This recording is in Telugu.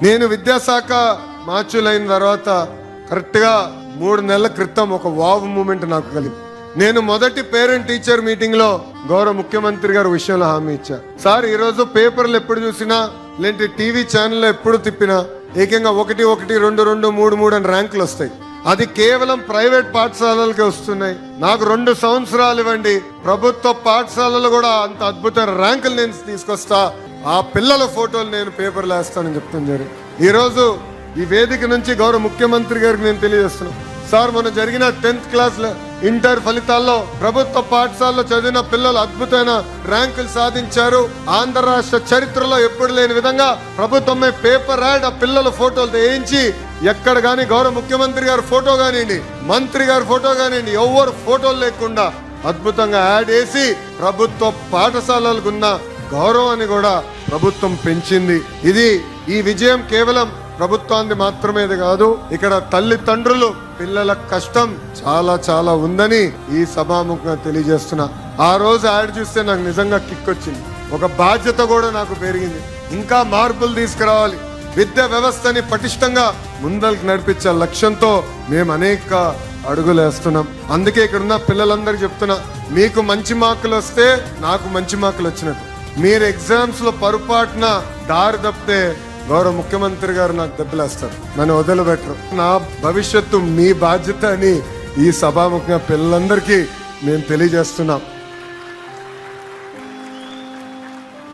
నేను విద్యాశాఖ మార్చులైన తర్వాత కరెక్ట్ గా 3 నెలల క్రితం ఒక వావ్ మూమెంట్ నాకు కలిగింది. నేను మొదటి పేరెంట్ టీచర్ మీటింగ్ లో గౌరవ ముఖ్యమంత్రి గారు విషయంలో హామీ ఇచ్చా. సార్, ఈ రోజు పేపర్లు ఎప్పుడు చూసినా లేదంటే టీవీ ఛానల్లో ఎప్పుడు తిప్పినా ఏకంగా 1, 1, 2, 2, 3, 3 అని ర్యాంకులు వస్తాయి. అది కేవలం ప్రైవేట్ పాఠశాలలకే వస్తున్నాయి. నాకు 2 సంవత్సరాలు ఇవ్వండి, ప్రభుత్వ పాఠశాలలు కూడా అంత అద్భుతమైన ర్యాంకులు నేను తీసుకొస్తా, ఆ పిల్లల ఫోటోలు నేను పేపర్లు వేస్తానని చెప్తాను జరిగింది. ఈ రోజు ఈ వేదిక నుంచి గౌరవ ముఖ్యమంత్రి గారికి నేను తెలియజేస్తున్నాను. సార్, మొన్న జరిగిన 10th క్లాస్ ఇంటర్ ఫలితాల్లో ప్రభుత్వ పాఠశాలలో చదివిన పిల్లలు అద్భుతమైన ర్యాంకులు సాధించారు. ఆంధ్ర రాష్ట్ర చరిత్రలో ఎప్పుడు లేని విధంగా ప్రభుత్వమే పేపర్ యాడ్ ఆ పిల్లల ఫోటోలు వేయించి ఎక్కడ గానీ గౌరవ ముఖ్యమంత్రి గారి ఫోటో కానివ్వండి, మంత్రి గారి ఫోటో కానివ్వండి, ఎవరు ఫోటోలు లేకుండా అద్భుతంగా యాడ్ వేసి ప్రభుత్వ పాఠశాలలకు ఉన్న గౌరవాన్ని కూడా ప్రభుత్వం పెంచింది. ఈ విజయం కేవలం ప్రభుత్వాన్ని మాత్రమే కాదు, ఇక్కడ తల్లిదండ్రులు పిల్లల కష్టం చాలా చాలా ఉందని ఈ సభాముఖంగా తెలియజేస్తున్నా. ఆ రోజు యాడ్ చూస్తే నాకు నిజంగా కిక్ వచ్చింది. ఒక బాధ్యత కూడా నాకు పెరిగింది. ఇంకా మార్పులు తీసుకురావాలి, విద్యా వ్యవస్థని పటిష్టంగా ముందరికి నడిపించే లక్ష్యంతో మేము అనేక అడుగులు వేస్తున్నాం. అందుకే ఇక్కడ ఉన్న పిల్లలందరికీ చెప్తున్నా, మీకు మంచి మార్కులు వస్తే నాకు మంచి మార్కులు వచ్చినట్టు. మీరు ఎగ్జామ్స్ లో పొరపాటున దారి తప్పితే గౌరవ ముఖ్యమంత్రి గారు నాకు దెబ్బలేస్తారు, నన్ను వదిలిపెట్టరు. నా భవిష్యత్తు మీ బాధ్యత అని ఈ సభాముఖంగా పిల్లలందరికీ మేము తెలియజేస్తున్నాం.